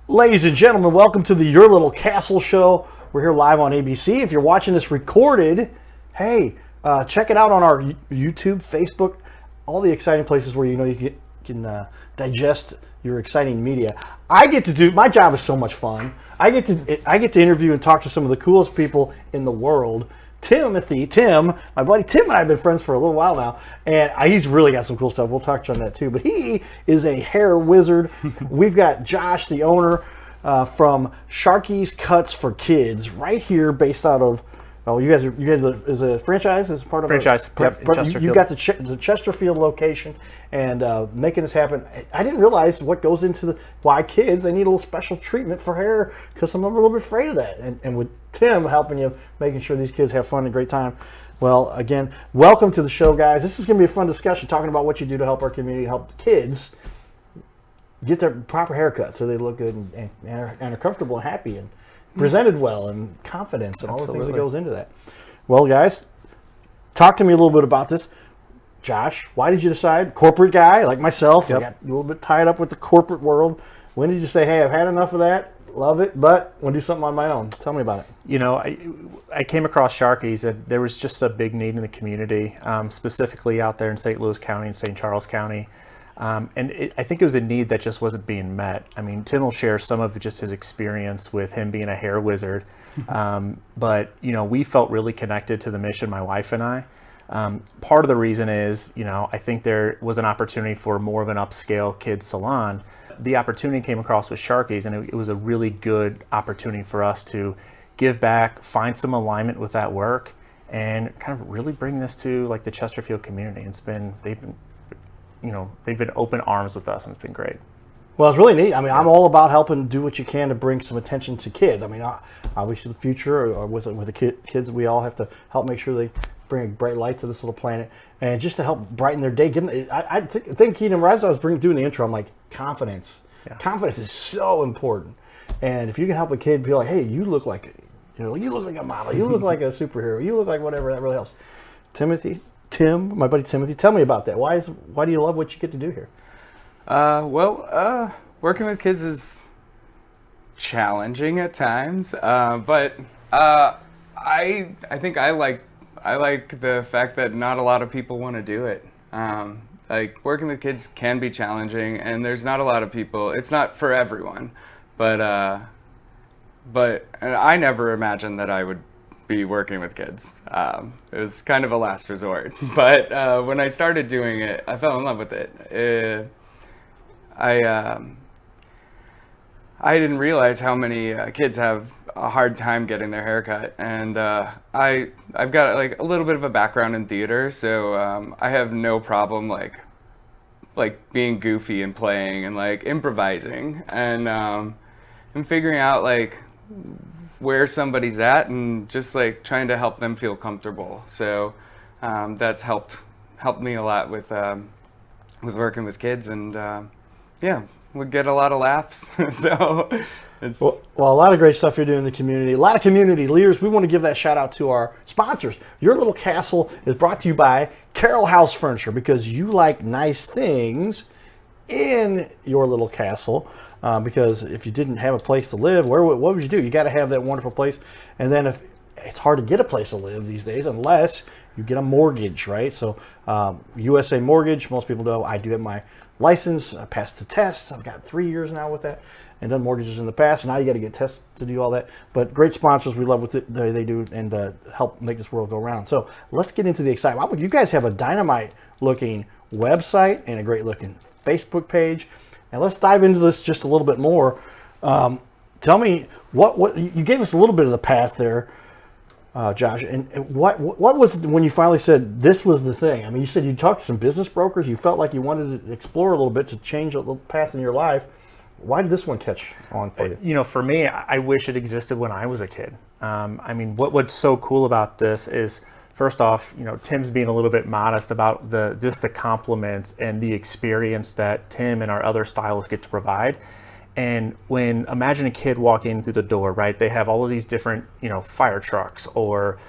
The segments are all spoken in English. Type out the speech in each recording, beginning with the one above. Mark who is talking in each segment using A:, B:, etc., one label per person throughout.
A: Ladies and gentlemen, welcome to the Your Little Castle show. We're here live on ABC. If you're watching this recorded, hey, check it out on our YouTube, Facebook, all the exciting places where you can digest your exciting media. My job is so much fun. I get to interview and talk to some of the coolest people in the world. Tim, my buddy Tim and I have been friends for a little while now, and he's really got some cool stuff. We'll touch on that too. But he is a hair wizard. We've got Josh, the owner, from Sharkeys Cuts for Kids, right here, based out of. Oh, you guys is a franchise as part of
B: franchise. Yep,
A: you got the Chesterfield location, and making this happen. I didn't realize what goes into why kids they need a little special treatment for hair, because some of them are a little bit afraid of that. And with Tim helping you, making sure these kids have fun and a great time. Well, again, welcome to the show, guys. This is going to be a fun discussion, talking about what you do to help our community, help kids get their proper haircut so they look good and are comfortable and happy and presented well and confidence and all the things that goes into that. Well, guys, talk to me a little bit about this. Josh, why did you decide, corporate guy like myself, I got a little bit tied up with the corporate world. When did you say, hey, I've had enough of that, love it, but I want to do something on my own? Tell me about it.
B: You know, I came across Sharkeys, and there was just a big need in the community, specifically out there in St. Louis County and St. Charles County. I think it was a need that just wasn't being met. I mean, Tim will share some of just his experience with him being a hair wizard. But, you know, we felt really connected to the mission, my wife and I. Part of the reason is, you know, I think there was an opportunity for more of an upscale kids salon. The opportunity came across with Sharkeys, and it was a really good opportunity for us to give back, find some alignment with that work, and kind of really bring this to like the Chesterfield community. They've been open arms with us, and it's been great.
A: Well, it's really neat. I mean, I'm all about helping do what you can to bring some attention to kids. I mean, obviously the future, or with the kids, we all have to help make sure they bring a bright light to this little planet, and just to help brighten their day. Give them, I think Keenan, as I was doing the intro, I'm like, confidence. Yeah. Confidence is so important, and if you can help a kid be like, hey, you look like a model, you look like a superhero, you look like whatever, that really helps. Tim, my buddy Timothy, tell me about that. Why do you love what you get to do here?
C: Working with kids is challenging at times, but I think I like the fact that not a lot of people want to do it. Like, working with kids can be challenging, and there's not a lot of people. It's not for everyone, but I never imagined that I would be working with kids. It was kind of a last resort, but when I started doing it, I fell in love with it. I didn't realize how many kids have a hard time getting their hair cut, and I've got like a little bit of a background in theater, so I have no problem like being goofy and playing and like improvising and figuring out like where somebody's at and just like trying to help them feel comfortable. So that's helped me a lot with working with kids, and we get a lot of laughs. So it's
A: well, a lot of great stuff you're doing in the community. A lot of community leaders. We want to give that shout out to our sponsors. Your Little Castle is brought to you by Carroll House Furniture, because you like nice things in your little castle. Because if you didn't have a place to live, what would you do? You got to have that wonderful place. And then if it's hard to get a place to live these days, unless you get a mortgage, right? So USA Mortgage, most people know. I do have my license. I passed the test. I've got 3 years now with that, and done mortgages in the past. And now you got to get tests to do all that. But great sponsors. We love what they do, and help make this world go round. So let's get into the excitement. You guys have a dynamite looking website and a great looking Facebook page. And let's dive into this just a little bit more. Tell me what you gave us a little bit of the path there, Josh. And what was it when you finally said this was the thing? I mean, you said you talked to some business brokers. You felt like you wanted to explore a little bit to change a little path in your life. Why did this one catch on for you?
B: You know, for me, I wish it existed when I was a kid. I mean, what's so cool about this is, first off, you know, Tim's being a little bit modest about the compliments and the experience that Tim and our other stylists get to provide. And imagine a kid walking through the door, right? They have all of these different, you know, fire trucks or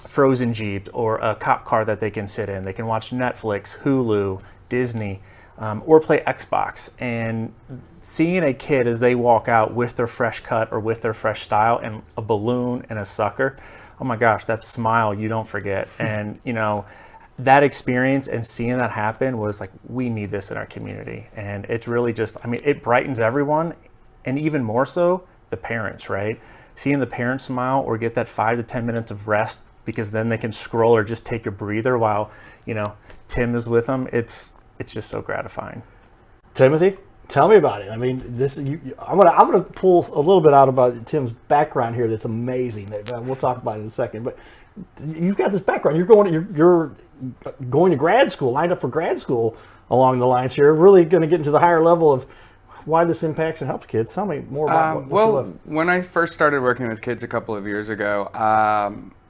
B: frozen Jeeps or a cop car that they can sit in. They can watch Netflix, Hulu, Disney. or play Xbox, and seeing a kid as they walk out with their fresh cut or with their fresh style and a balloon and a sucker, oh my gosh, that smile you don't forget. And you know, that experience and seeing that happen was like, we need this in our community. And it's really just, I mean, it brightens everyone, and even more so the parents, right? Seeing the parents smile or get that 5 to 10 minutes of rest, because then they can scroll or just take a breather while, you know, Tim is with them. It's just so gratifying.
A: Timothy, tell me about it. I mean, I'm gonna pull a little bit out about Tim's background here. That's amazing. We'll talk about it in a second. But you've got this background. You're going to grad school, lined up for grad school along the lines here. Really going to get into the higher level of why this impacts and helps kids. Tell me more about what you love.
C: When I first started working with kids a couple of years ago,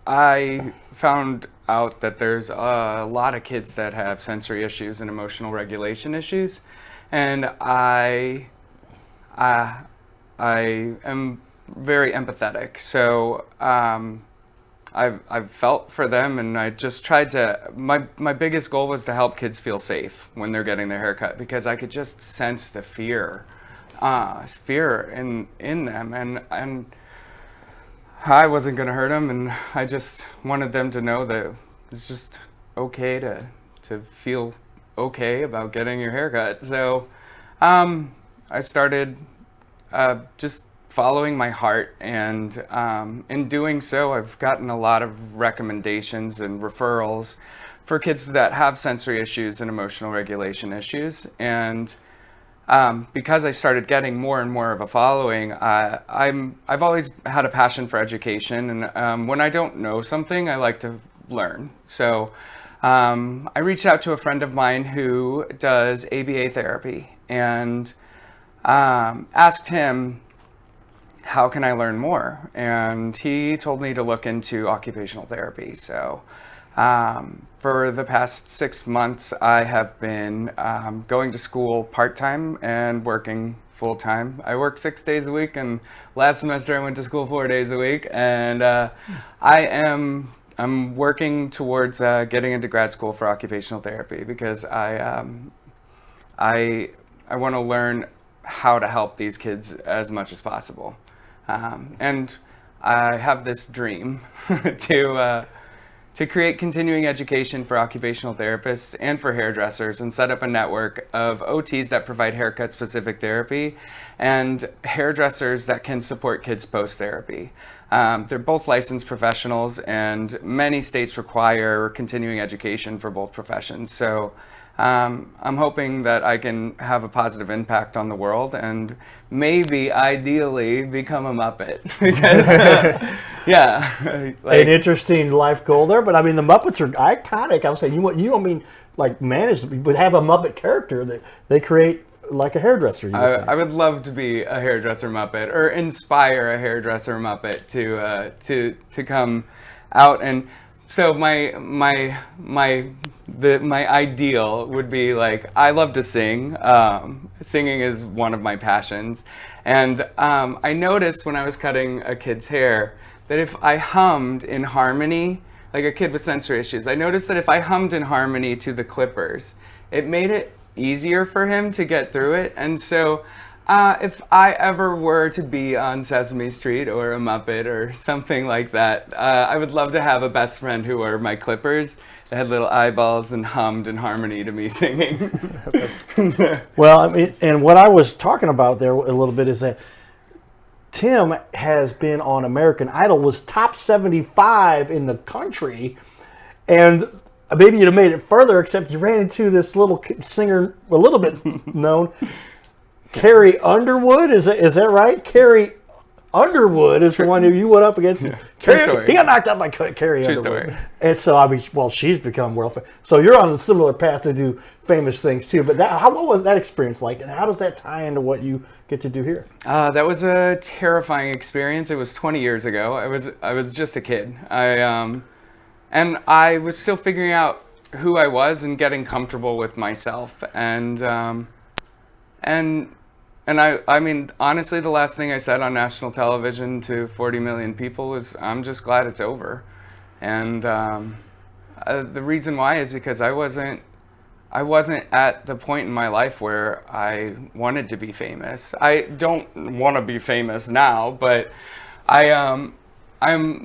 C: I found out that there's a lot of kids that have sensory issues and emotional regulation issues, and I am very empathetic. So I've felt for them, and I just tried to. My biggest goal was to help kids feel safe when they're getting their haircut, because I could just sense the fear in them, and I wasn't going to hurt them, and I just wanted them to know that it's just okay to feel okay about getting your haircut. So I started just following my heart, and in doing so, I've gotten a lot of recommendations and referrals for kids that have sensory issues and emotional regulation issues. And because I started getting more and more of a following, I've always had a passion for education, and when I don't know something, I like to learn. So I reached out to a friend of mine who does ABA therapy, and asked him, how can I learn more? And he told me to look into occupational therapy. So for the past 6 months, I have been going to school part-time and working full-time. I work 6 days a week, and last semester I went to school 4 days a week. And I'm working towards getting into grad school for occupational therapy, because I want to learn how to help these kids as much as possible. And I have this dream to create continuing education for occupational therapists and for hairdressers, and set up a network of OTs that provide haircut-specific therapy and hairdressers that can support kids post-therapy. They're both licensed professionals, and many states require continuing education for both professions. So I'm hoping that I can have a positive impact on the world, and maybe, ideally, become a Muppet. Because, yeah.
A: An interesting life goal there, but I mean, the Muppets are iconic. I was saying, you don't mean like manage, but have a Muppet character that they create like a hairdresser.
C: I would love to be a hairdresser Muppet, or inspire a hairdresser Muppet to come out. And so my ideal would be, like, I love to sing. Singing is one of my passions. And I noticed when I was cutting a kid's hair that if I hummed in harmony, like a kid with sensory issues, I noticed that if I hummed in harmony to the clippers, it made it easier for him to get through it. And so if I ever were to be on Sesame Street or a Muppet or something like that, I would love to have a best friend who were my clippers, that had little eyeballs and hummed in harmony to me singing.
A: Well, I mean, and what I was talking about there a little bit is that Tim has been on American Idol, was top 75 in the country, and maybe you'd have made it further, except you ran into this little singer, a little bit known, Carrie Underwood. Is that right? Carrie Underwood is the one who you went up against.
C: Yeah.
A: Carrie,
C: True story.
A: He got knocked out by Carrie
C: True
A: Underwood.
C: story.
A: And so, I mean, well, she's become world famous. So you're on a similar path to do famous things too. But what was that experience like, and how does that tie into what you get to do here?
C: That was a terrifying experience. It was 20 years ago. I was just a kid. And I was still figuring out who I was and getting comfortable with myself. And I mean, honestly, the last thing I said on national television to 40 million people was, I'm just glad it's over. And the reason why is because I wasn't I wasn't at the point in my life where I wanted to be famous. I don't want to be famous now, but I'm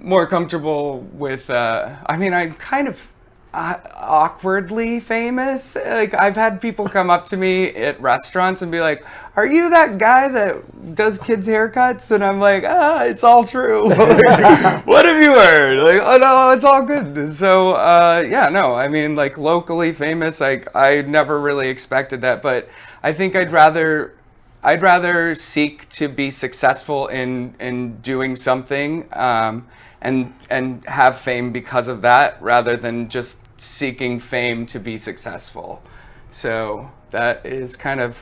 C: more comfortable with. I mean, I'm kind of awkwardly famous. Like, I've had people come up to me at restaurants and be like, "Are you that guy that does kids' haircuts?" And I'm like, "It's all true." Like, what have you heard? Like, oh no, it's all good. So yeah, no, I mean, like, locally famous, I never really expected that, but I think I'd rather seek to be successful in doing something, and have fame because of that, rather than just seeking fame to be successful. So that is kind of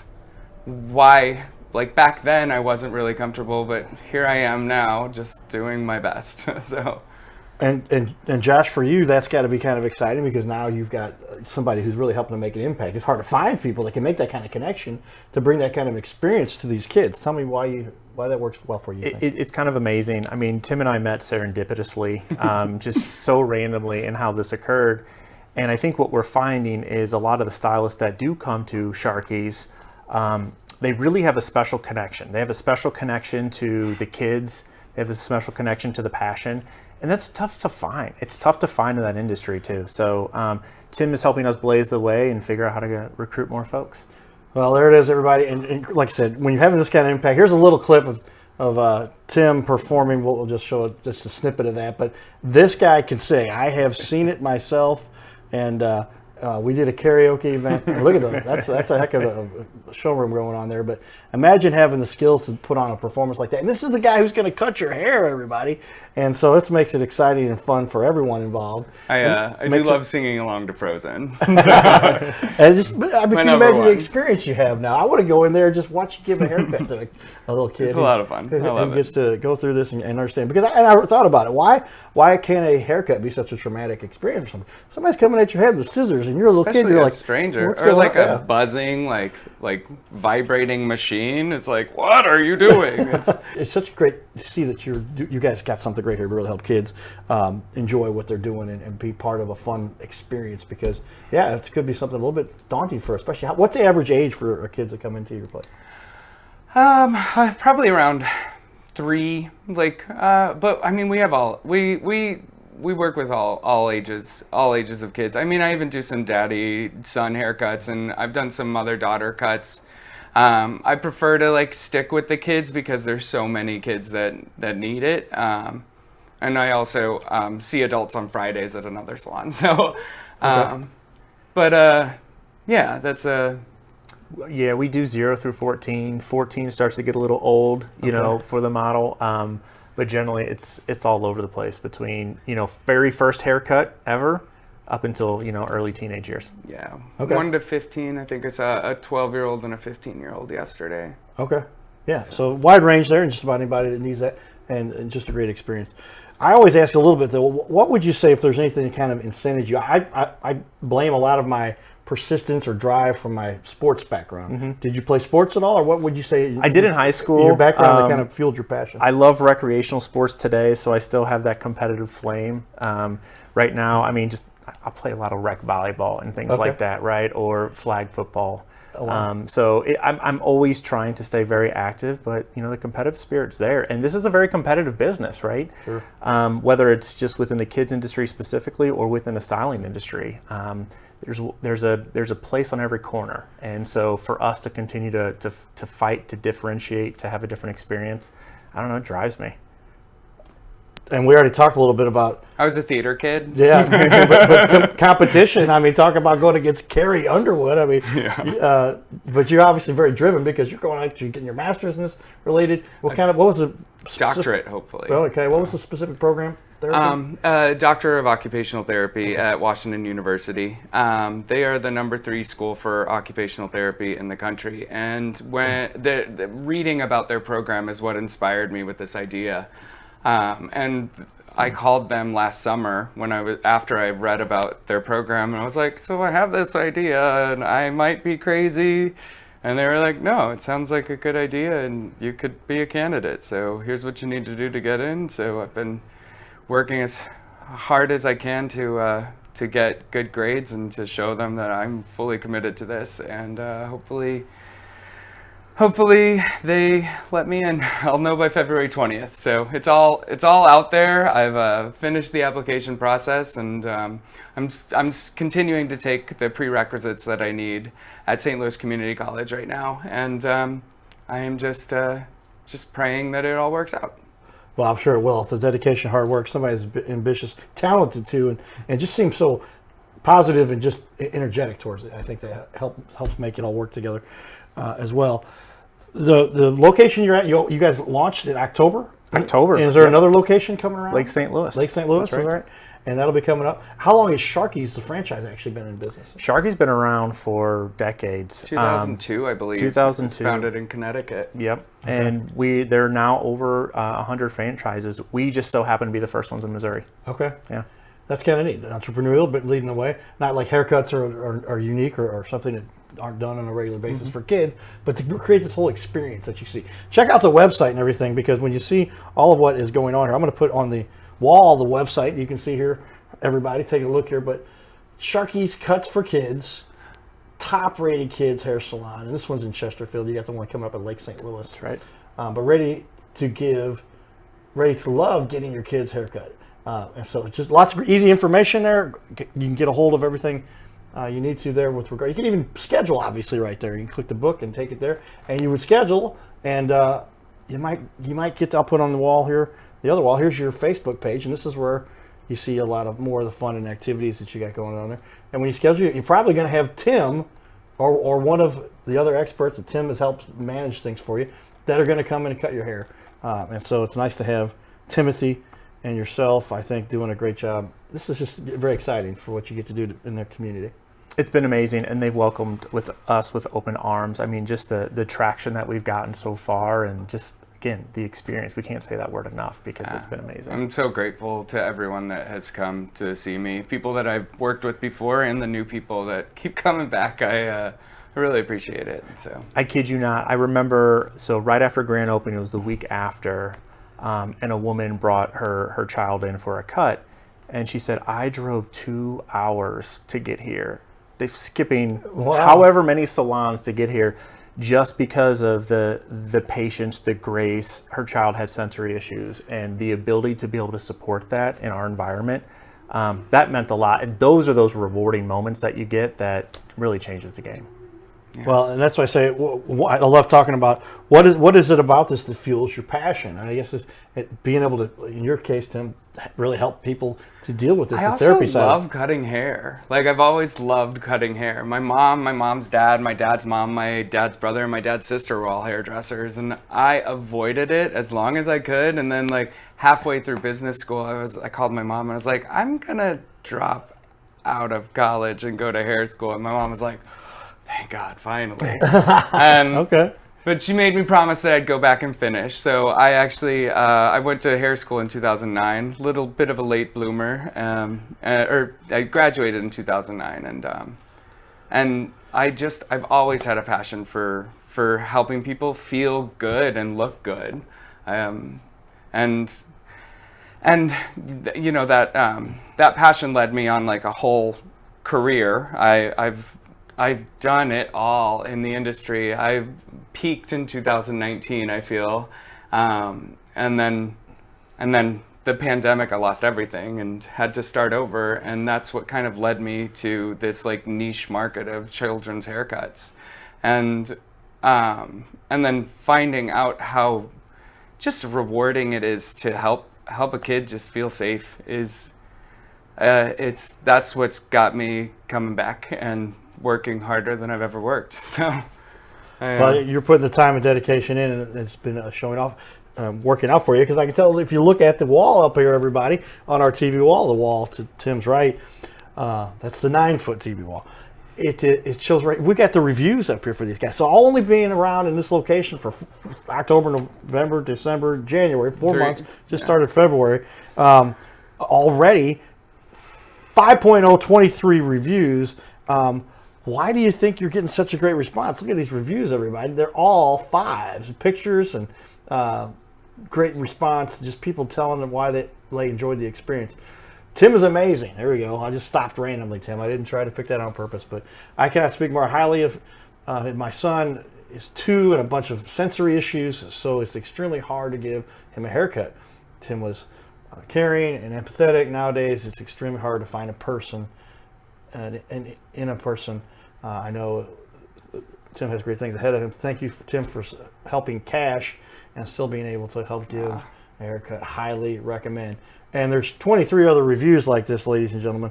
C: why, like, back then I wasn't really comfortable, but here I am now, just doing my best. So.
A: And Josh, for you, that's got to be kind of exciting, because now you've got somebody who's really helping to make an impact. It's hard to find people that can make that kind of connection to bring that kind of experience to these kids. Tell me why that works well for you.
B: It's kind of amazing. I mean, Tim and I met serendipitously, just so randomly in how this occurred. And I think what we're finding is a lot of the stylists that do come to Sharkeys, they really have a special connection. They have a special connection to the kids. They have a special connection to the passion. And that's tough to find. It's tough to find in that industry too. So Tim is helping us blaze the way and figure out how to recruit more folks.
A: Well, there it is, everybody. And like I said, when you're having this kind of impact, here's a little clip of Tim performing. We'll just show just a snippet of that. But this guy can sing. I have seen it myself, and we did a karaoke event. Look at that. That's a heck of a showroom going on there. But imagine having the skills to put on a performance like that. And this is the guy who's going to cut your hair, everybody. And so this makes it exciting and fun for everyone involved.
C: I do love singing along to Frozen.
A: And just, I mean, can you imagine the experience you have now? I want to go in there and just watch you give a haircut to a little kid.
C: It's a lot of fun. I love
A: who gets to go through this and understand. Because I thought about it. Why can't a haircut be such a traumatic experience for somebody? Somebody's coming at your head with scissors, and you're a little kid. You're like,
C: stranger, or like a buzzing, like vibrating machine. It's like, what are you doing?
A: It's such great to see that you guys got something great here to really help kids enjoy what they're doing and be part of a fun experience. Because it could be something a little bit daunting for, especially what's the average age for kids that come into your place?
C: Probably around 3. But I mean, we have we work with all ages of kids. I mean, I even do some daddy-son haircuts, and I've done some mother-daughter cuts. I prefer to stick with the kids because there's so many kids that need it. And I also see adults on Fridays at another salon. So, yeah, that's a.
B: Yeah, we do 0 through 14. 14 starts to get a little old, you know, for the model. But generally, it's all over the place between, very first haircut ever up until, early teenage years.
C: Yeah. Okay. 1 to 15. I think I saw a 12-year-old and a 15-year-old yesterday.
A: Okay. Yeah. So wide range there, and just about anybody that needs that, and just a great experience. I always ask a little bit though. What would you say if there's anything that kind of incented you? I blame a lot of my persistence or drive from my sports background. Mm-hmm. Did you play sports at all, or what would you say?
B: I did in high school.
A: Your background that kind of fueled your passion.
B: I love recreational sports today, so I still have that competitive flame. Right now, I mean, I play a lot of rec volleyball and things like that, right? Or flag football. Oh, wow. So I'm always trying to stay very active, but the competitive spirit's there, and this is a very competitive business, right? Sure. Whether it's just within the kids industry specifically or within the styling industry, there's a place on every corner, and so for us to continue to fight, to differentiate, to have a different experience, I don't know, it drives me.
A: And we already talked a little bit about.
C: I was a theater kid.
A: Yeah, but competition. I mean, talk about going against Carrie Underwood. I mean, but you're obviously very driven because you're going out, you're getting your master's in this related. What was the
C: doctorate? Hopefully.
A: Well, okay. What was the specific program?
C: Doctor of Occupational Therapy at Washington University. They are the #3 school for occupational therapy in the country, and when the reading about their program is what inspired me with this idea. And I called them last summer after I read about their program, and I was like, so I have this idea and I might be crazy. And they were like, no, it sounds like a good idea and you could be a candidate. So here's what you need to do to get in. So I've been working as hard as I can to to get good grades and to show them that I'm fully committed to this, and hopefully they let me in. I'll know by February 20th. So it's all out there. I've finished the application process, and I'm continuing to take the prerequisites that I need at St. Louis Community College right now, and I am just praying that it all works out.
A: Well, I'm sure it will. It's the dedication, hard work. Somebody's ambitious, talented too, and just seems so positive and just energetic towards it. I think that helps make it all work together as well. The location you're at, you guys launched in October?
B: October.
A: And is there another location coming around?
B: Lake St. Louis.
A: Lake St. Louis,
B: That's right.
A: all right. And that'll be coming up. How long has Sharkeys, the franchise, actually been in business?
B: Sharkeys been around for decades.
C: 2002, I believe.
B: 2002.
C: It's founded in Connecticut.
B: Yep. Okay. And there are now over 100 franchises. We just so happen to be the first ones in Missouri.
A: Okay.
B: Yeah.
A: That's kind of neat. Entrepreneurial, but leading the way. Not like haircuts are unique or something that aren't done on a regular basis for kids, but to create this whole experience that you see. Check out the website and everything, because when you see all of what is going on here, I'm going to put on the wall the website. You can see here, everybody take a look here, but Sharkeys Cuts for Kids, top rated kids hair salon, and this one's in Chesterfield. You got the one coming up at Lake St. Louis.
B: That's right.
A: But ready to love getting your kids haircut. And so it's just lots of easy information there. You can get a hold of everything you need to there with regard. You can even schedule, obviously, right there. You can click the book and take it there, and you would schedule, and you might get to, I'll put on the wall here, the other wall. Here's your Facebook page, and this is where you see a lot of more of the fun and activities that you got going on there. And when you schedule it, you're probably going to have Tim or one of the other experts that Tim has helped manage things for you that are going to come in and cut your hair. And so it's nice to have Timothy and yourself, I think, doing a great job. This is just very exciting for what you get to do in their community.
B: It's been amazing, and they've welcomed us with open arms. I mean, just the traction that we've gotten so far, and just, again, the experience. We can't say that word enough, because it's been amazing.
C: I'm so grateful to everyone that has come to see me, people that I've worked with before and the new people that keep coming back. I really appreciate it. So
B: I kid you not. I remember, so right after grand opening, it was the week after, and a woman brought her child in for a cut, and she said, I drove 2 hours to get here. They're skipping however many salons to get here, just because of the patience, the grace. Her child had sensory issues, and the ability to be able to support that in our environment, that meant a lot. And those are those rewarding moments that you get that really changes the game.
A: Yeah. Well, and that's why I say I love talking about what is it about this that fuels your passion. And I guess it's being able to, in your case, Tim, really help people to deal with this.
C: I
A: the therapy
C: also
A: side.
C: love cutting hair. Like, I've always loved cutting hair. My mom, my mom's dad, my dad's mom, my dad's brother, and my dad's sister were all hairdressers, and I avoided it as long as I could. And then, like, halfway through business school, I called my mom and I was like, I'm gonna drop out of college and go to hair school. And my mom was like, thank God, finally. And,
A: okay.
C: But she made me promise that I'd go back and finish. So I actually, I went to hair school in 2009, little bit of a late bloomer, or I graduated in 2009. And I've always had a passion for helping people feel good and look good. And you know, that passion led me on like a whole career. I've done it all in the industry. I've peaked in 2019, I feel. And then the pandemic, I lost everything and had to start over. And that's what kind of led me to this like niche market of children's haircuts. And then finding out how just rewarding it is to help a kid just feel safe is, that's what's got me coming back and working harder than I've ever worked. So,
A: well, you're putting the time and dedication in, and it's been showing off, working out for you. Because I can tell if you look at the wall up here, everybody, on our TV wall, the wall to Tim's right, that's the 9-foot TV wall. It shows right. We got the reviews up here for these guys. So only being around in this location for October, November, December, January, 4 months. Just started February. Already 5.0, 23 reviews. Why do you think you're getting such a great response? Look at these reviews, everybody. They're all 5s, pictures, and great response. Just people telling them why they enjoyed the experience. Tim is amazing. There we go. I just stopped randomly, Tim. I didn't try to pick that on purpose, but I cannot speak more highly of my son. Is 2 and a bunch of sensory issues, so it's extremely hard to give him a haircut. Tim was caring and empathetic. Nowadays, it's extremely hard to find a person, and in a person. I know Tim has great things ahead of him. Thank you, Tim, for helping cash and still being able to help give a haircut. Highly recommend. And there's 23 other reviews like this, ladies and gentlemen,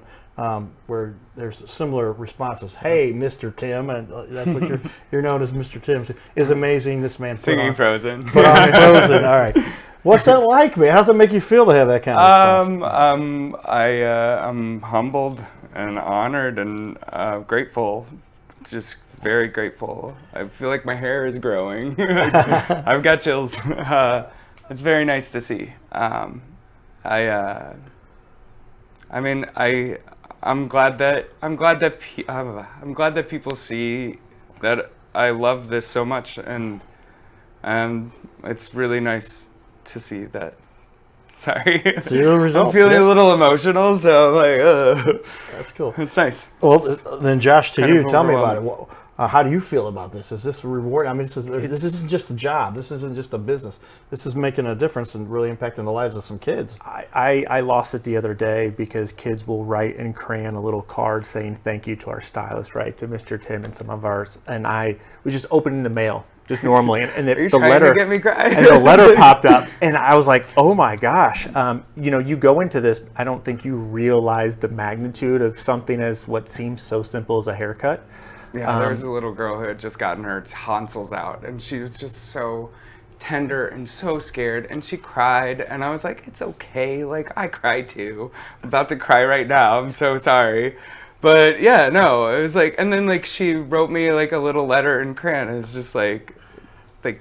A: where there's similar responses. Hey, Mr. Tim, and that's what you're known as, Mr. Tim, is amazing. This man
C: Singing Frozen.
A: Put on Frozen. All right. What's that like, man? How's it make you feel to have that kind of response?
C: I'm humbled and honored and grateful. Just very grateful. I feel like my hair is growing. I've got chills. It's very nice to see. I'm glad that people see that I love this so much, and it's really nice to see that. Sorry,
A: Zero results,
C: I'm feeling a little emotional, so I'm like,
A: that's cool.
C: it's nice.
A: Well, then Josh, to
C: kind
A: you,
C: of
A: tell me about it.
C: overwhelming.
A: How do you feel about this? Is this reward? I mean, this isn't just a job. This isn't just a business. This is making a difference and really impacting the lives of some kids.
B: I lost it the other day because kids will write in crayon a little card saying thank you to our stylist, right, to Mr. Tim and some of ours. And I was just opening the mail just normally, and
C: Are you
B: the
C: trying
B: letter
C: to get me crying?
B: and the letter popped up, and I was like, oh my gosh. You go into this, I don't think you realize the magnitude of something as what seems so simple as a haircut.
C: Yeah, there was a little girl who had just gotten her tonsils out, and she was just so tender and so scared, and she cried, and I was like, it's okay, like, I cry too. I'm about to cry right now, I'm so sorry. But yeah, no, it was like, and then like she wrote me like a little letter in crayon. It was just like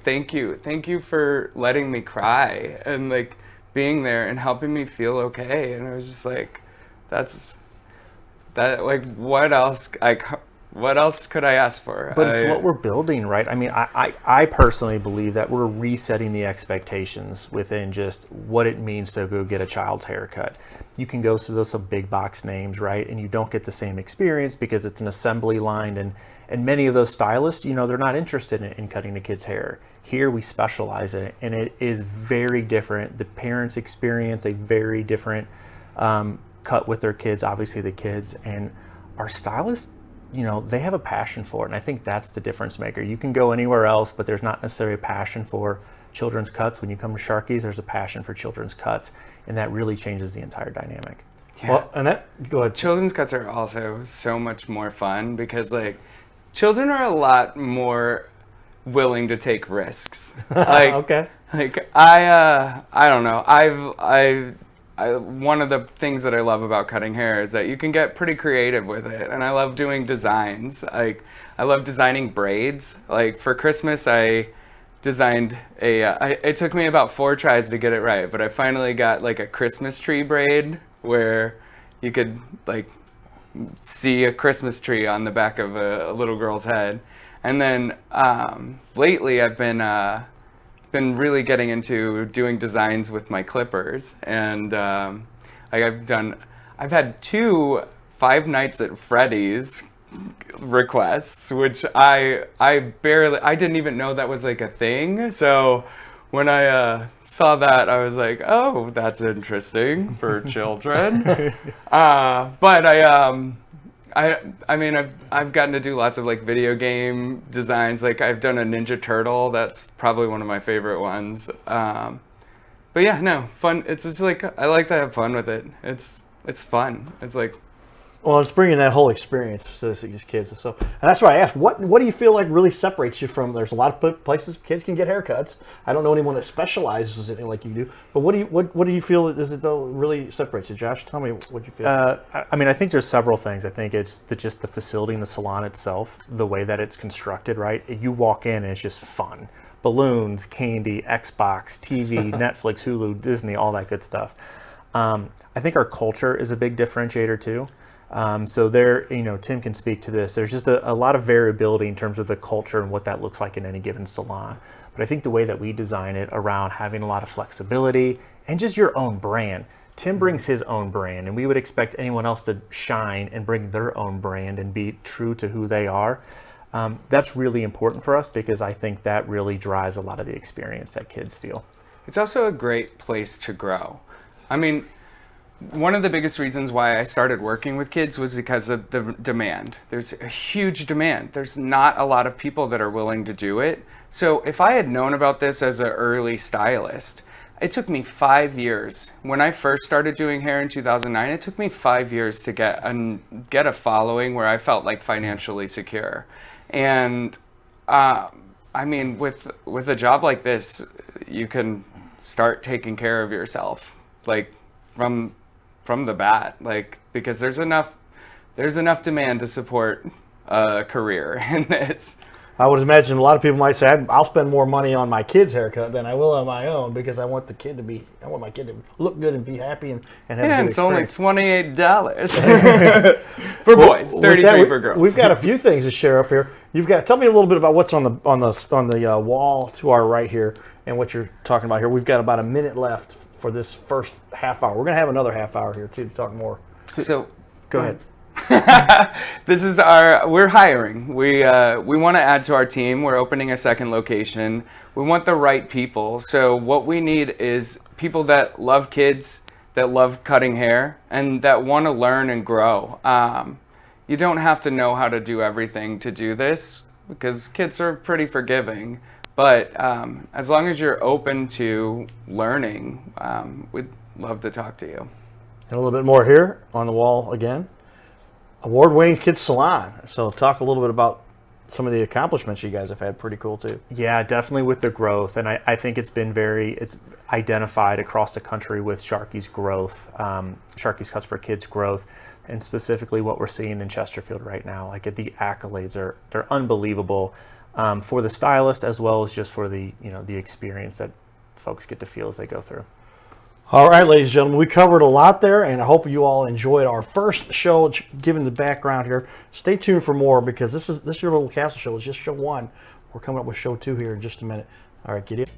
C: thank you for letting me cry and like being there and helping me feel okay. And it was just like, like, what else could I ask for?
B: But it's what we're building, right? I mean, I personally believe that we're resetting the expectations within just what it means to go get a child's haircut. You can go to those some big box names, right? And you don't get the same experience because it's an assembly line. And many of those stylists, they're not interested in cutting a kid's hair. Here we specialize in it, and it is very different. The parents experience a very different cut with their kids, obviously the kids, and our stylists, they have a passion for it. And I think that's the difference maker. You can go anywhere else, but there's not necessarily a passion for children's cuts. When you come to Sharkeys, there's a passion for children's cuts, and that really changes the entire dynamic.
C: Yeah.
A: Well, Annette, go ahead.
C: Children's cuts are also so much more fun because like children are a lot more willing to take risks. Like,
A: Okay.
C: Like I don't know. One of the things that I love about cutting hair is that you can get pretty creative with it, and I love doing designs. Like I love designing braids. Like for Christmas, I designed it took me about 4 tries to get it right, but I finally got like a Christmas tree braid where you could like see a Christmas tree on the back of a little girl's head. And then lately I've been really getting into doing designs with my clippers, and I've had 2 Five Nights at Freddy's requests, which I didn't even know that was like a thing. So when I saw that, I was like, oh, that's interesting for children. But I mean, I've gotten to do lots of like video game designs. Like I've done a Ninja Turtle. That's probably one of my favorite ones. But yeah, no, fun. It's just like, I like to have fun with it. It's fun. It's like,
A: Well, it's bringing that whole experience to these kids. And that's why I asked, what do you feel like really separates you from, there's a lot of places kids can get haircuts. I don't know anyone that specializes in it like you do, but what do you feel is it though really separates you? Josh, tell me what you feel.
B: I mean, I think there's several things. I think it's just the facility and the salon itself, the way that it's constructed, right? You walk in and it's just fun. Balloons, candy, Xbox, TV, Netflix, Hulu, Disney, all that good stuff. I think our culture is a big differentiator too. So there, Tim can speak to this. There's just a lot of variability in terms of the culture and what that looks like in any given salon. But I think the way that we design it around having a lot of flexibility and just your own brand. Tim brings his own brand, and we would expect anyone else to shine and bring their own brand and be true to who they are. That's really important for us because I think that really drives a lot of the experience that kids feel.
C: It's also a great place to grow. I mean, one of the biggest reasons why I started working with kids was because of the demand. There's a huge demand. There's not a lot of people that are willing to do it. So if I had known about this as an early stylist, it took me 5 years. When I first started doing hair in 2009, it took me 5 years to get a following where I felt like financially secure. And I mean, with a job like this, you can start taking care of yourself, like from the bat, like, because there's enough demand to support a career in this.
A: I would imagine a lot of people might say, I'll spend more money on my kid's haircut than I will on my own because I want my kid to look good and be happy and have a good
C: It's only
A: experience.
C: $28 for boys, 33 for girls.
A: We've got a few things to share up here. Tell me a little bit about what's on the wall to our right here and what you're talking about here. We've got about a minute left for this first half hour. We're going to have another half hour here too to talk more.
C: So
A: go ahead.
C: This is we're hiring. We want to add to our team. We're opening a second location. We want the right people. So what we need is people that love kids, that love cutting hair, and that want to learn and grow. You don't have to know how to do everything to do this because kids are pretty forgiving. But as long as you're open to learning, we'd love to talk to you.
A: And a little bit more here on the wall again. Award-winning Kids Salon. So talk a little bit about some of the accomplishments you guys have had. Pretty cool too.
B: Yeah, definitely with the growth. And I think it's been it's identified across the country with Sharkeys growth, Sharkeys Cuts for Kids growth, and specifically what we're seeing in Chesterfield right now. Like the accolades they're unbelievable for the stylist as well as just for the experience that folks get to feel as they go through.
A: All right, ladies and gentlemen, we covered a lot there, and I hope you all enjoyed our first show, given the background here. Stay tuned for more because this Your Little Castle show is just show 1. We're coming up with show 2 here in just a minute. All right, get it.